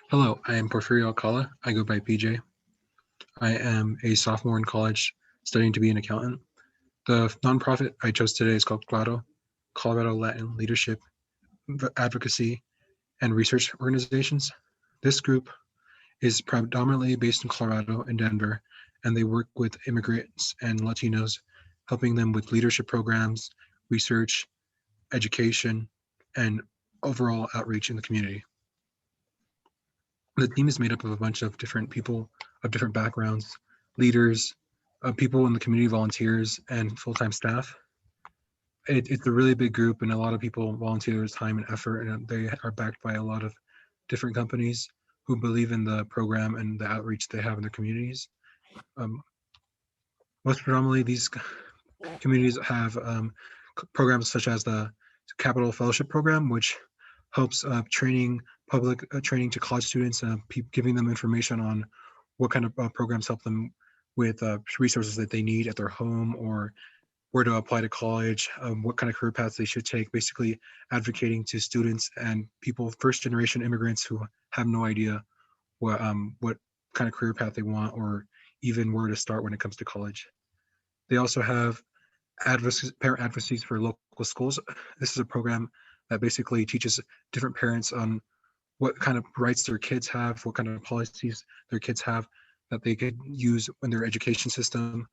Hello, I am Porfirio Alcala. I go by PJ. I am a sophomore in college studying to be an accountant. The nonprofit I chose today is called CLADO, Colorado Latin Leadership, Advocacy, and Research Organizations. This group is predominantly based in Colorado and Denver, and they work with immigrants and Latinos, helping them with leadership programs, research, education, and overall outreach in the community. The team is made up of a bunch of different people of different backgrounds, leaders, people in the community, volunteers, and full-time staff. It's a really big group, and a lot of people volunteer their time and effort, and they are backed by a lot of different companies who believe in the program and the outreach they have in their communities. Um, Most predominantly, these communities have programs such as the Capital Fellowship Program, which helps public training to college students, giving them information on what kind of programs help them with resources that they need at their home or where to apply to college, what kind of career paths they should take, basically advocating to students and people, first generation immigrants who have no idea what kind of career path they want or even where to start when it comes to college. They also have parent advocacies for local schools. This is a program that basically teaches different parents on what kind of rights their kids have, what kind of policies their kids have that they could use in their education system.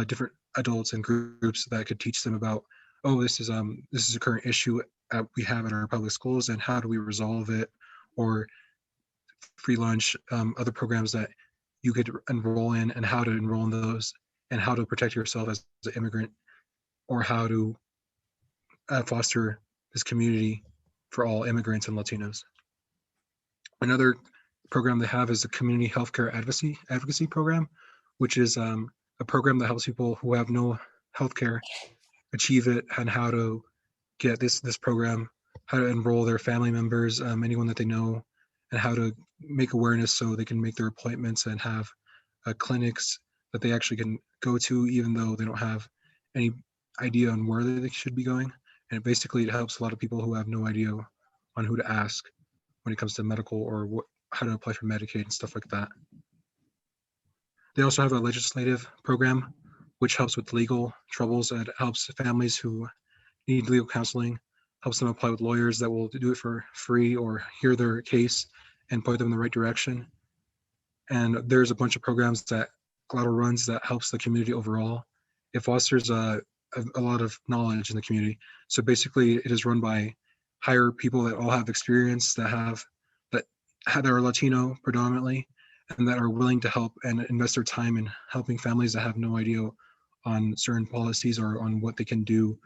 Different adults and groups that could teach them about, oh, this is a current issue we have in our public schools, and how do we resolve it, or free lunch, other programs that you could enroll in, and how to enroll in those, and how to protect yourself as an immigrant, or how to foster this community for all immigrants and Latinos. Another program they have is a community healthcare advocacy program, which is a program that helps people who have no healthcare achieve it, and how to get this program, how to enroll their family members, anyone that they know, and how to make awareness so they can make their appointments and have clinics that they actually can go to, even though they don't have any idea on where they should be going. And basically, it helps a lot of people who have no idea on who to ask when it comes to medical or how to apply for Medicaid and stuff like that. They also have a legislative program which helps with legal troubles. It helps families who need legal counseling, helps them apply with lawyers that will do it for free or hear their case and point them in the right direction. And there's a bunch of programs that Glado runs that helps the community overall. It fosters a lot of knowledge in the community. So basically, it is run by higher people that all have experience, that are Latino predominantly, and that are willing to help and invest their time in helping families that have no idea on certain policies or on what they can do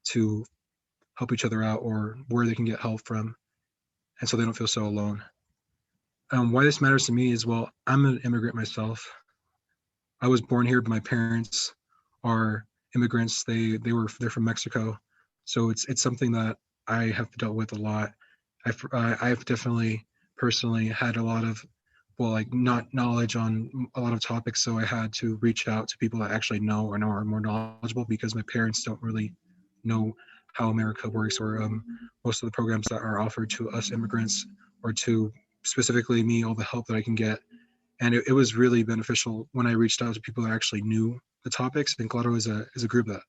to help each other out or where they can get help from, and so they don't feel so alone. Why this matters to me is, well, I'm an immigrant myself. I was born here, but my parents are immigrants. They're from Mexico, so it's something that I have dealt with a lot. I've definitely personally had a lot of, well, like, not knowledge on a lot of topics, so I had to reach out to people that actually know or are more knowledgeable, because my parents don't really know how America works, or most of the programs that are offered to us immigrants, or to specifically me, all the help that I can get. And it was really beneficial when I reached out to people that actually knew the topics. And Claro is a group that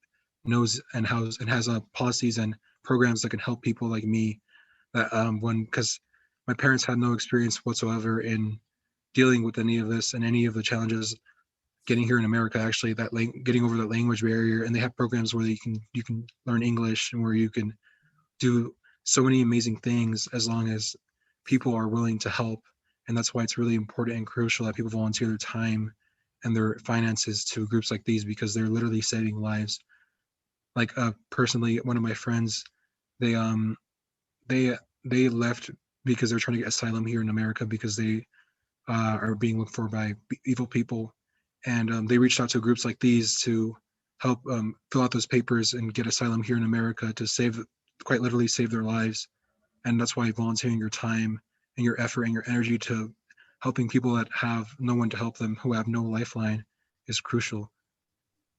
knows and has policies and programs that can help people like me, that when because my parents had no experience whatsoever in dealing with any of this and any of the challenges getting here in America. Actually, getting over that language barrier, and they have programs where you can learn English, and where you can do so many amazing things as long as people are willing to help. And that's why it's really important and crucial that people volunteer their time and their finances to groups like these, because they're literally saving lives. Like, personally, one of my friends, they they they left because they're trying to get asylum here in America, because they are being looked for by evil people, and they reached out to groups like these to help fill out those papers and get asylum here in America, to quite literally save their lives. And that's why volunteering your time and your effort and your energy to helping people that have no one to help them, who have no lifeline, is crucial.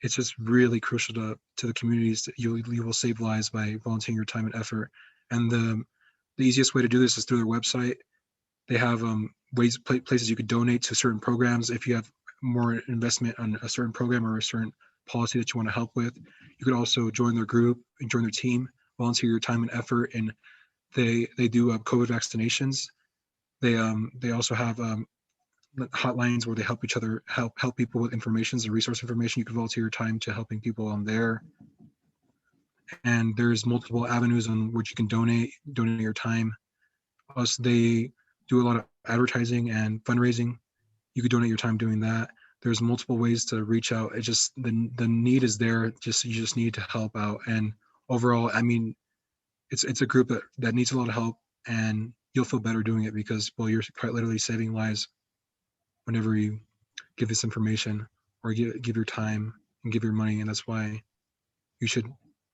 It's just really crucial to the communities that you will save lives by volunteering your time and effort. And the easiest way to do this is through their website. They have places you could donate to certain programs if you have more investment on a certain program or a certain policy that you want to help with. You could also join their group and join their team, volunteer your time and effort, and they do COVID vaccinations. They also have hotlines where they help each other, help people with information and resource information. You can volunteer your time to helping people on there. And there's multiple avenues on which you can donate your time. Plus, they do a lot of advertising and fundraising. You could donate your time doing that. There's multiple ways to reach out. It just the need is there. You just need to help out. And overall, I mean, it's a group that needs a lot of help, and you'll feel better doing it because, well, you're quite literally saving lives whenever you give this information or give your time and give your money. And that's why you should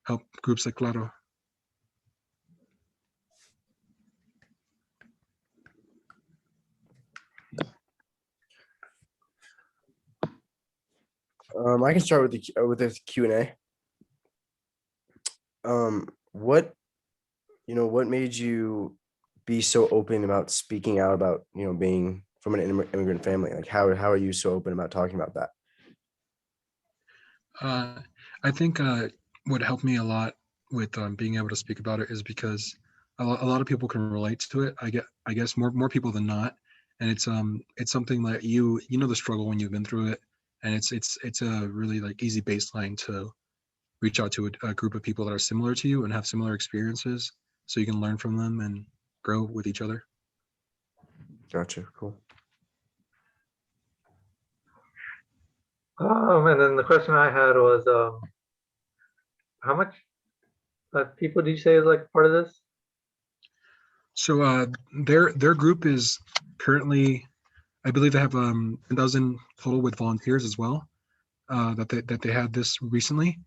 help groups like Claro. I can start with the Q&A. What made you be so open about speaking out about being from an immigrant family? Like how are you so open about talking about that? I think what helped me a lot with being able to speak about it is because a lot of people can relate to it. I guess more people than not, and it's something that you know the struggle when you've been through it, and it's a really like easy baseline to reach out to a group of people that are similar to you and have similar experiences, so you can learn from them and grow with each other. Gotcha. Cool. And then the question I had was, how much people did you say is like part of this? So their group is currently, I believe they have 1,000 total with volunteers as well. That they had this recently,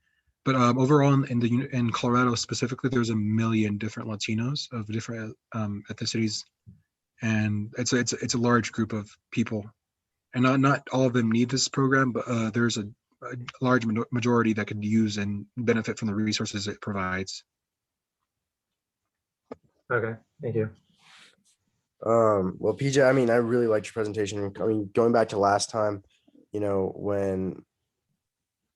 but overall in Colorado specifically, there's 1 million different Latinos of different ethnicities, and it's a large group of people, and not all of them need this program, but there's a large majority that could use and benefit from the resources it provides. Okay, thank you. Well, PJ, I mean, I really liked your presentation. I mean, going back to last time, when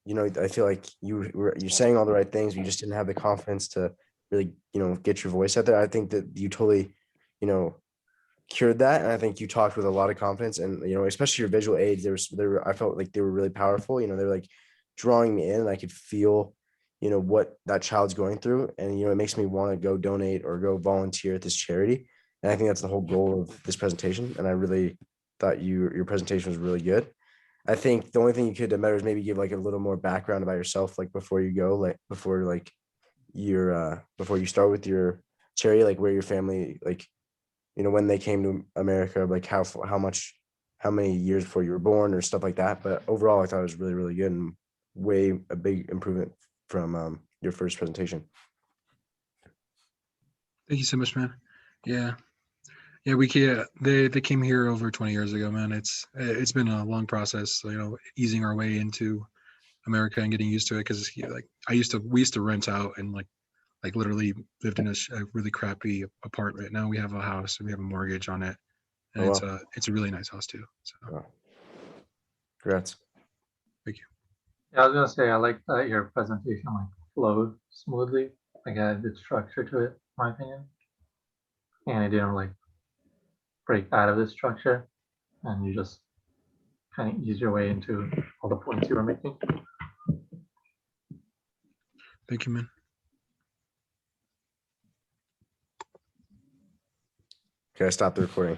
I feel like you're saying all the right things, but you just didn't have the confidence to really, get your voice out there. I think that you totally, cured that, and I think you talked with a lot of confidence, and especially your visual aids. I felt like they were really powerful. They were like drawing me in, and I could feel, what that child's going through, and it makes me want to go donate or go volunteer at this charity. And I think that's the whole goal of this presentation. And I really thought your presentation was really good. I think the only thing you could do better is maybe give like a little more background about yourself, like before you go, like before you start with your charity, like where your family, like, when they came to America, like how many years before you were born or stuff like that. But overall, I thought it was really, really good and a big improvement from your first presentation. Thank you so much, man. Yeah, they came here over 20 years ago, man. It's been a long process, easing our way into America and getting used to it, because like we used to rent out and like literally lived in a really crappy apartment. Now we have a house and we have a mortgage on it, and Oh, wow. it's a really nice house too. So Wow. Congrats. thank you. Yeah, I was gonna say I like that your presentation like flowed smoothly, like it had good structure to it, in my opinion, and it didn't like break out of the structure, and you just kind of ease your way into all the points you were making. Thank you, man. Okay, I stopped the recording.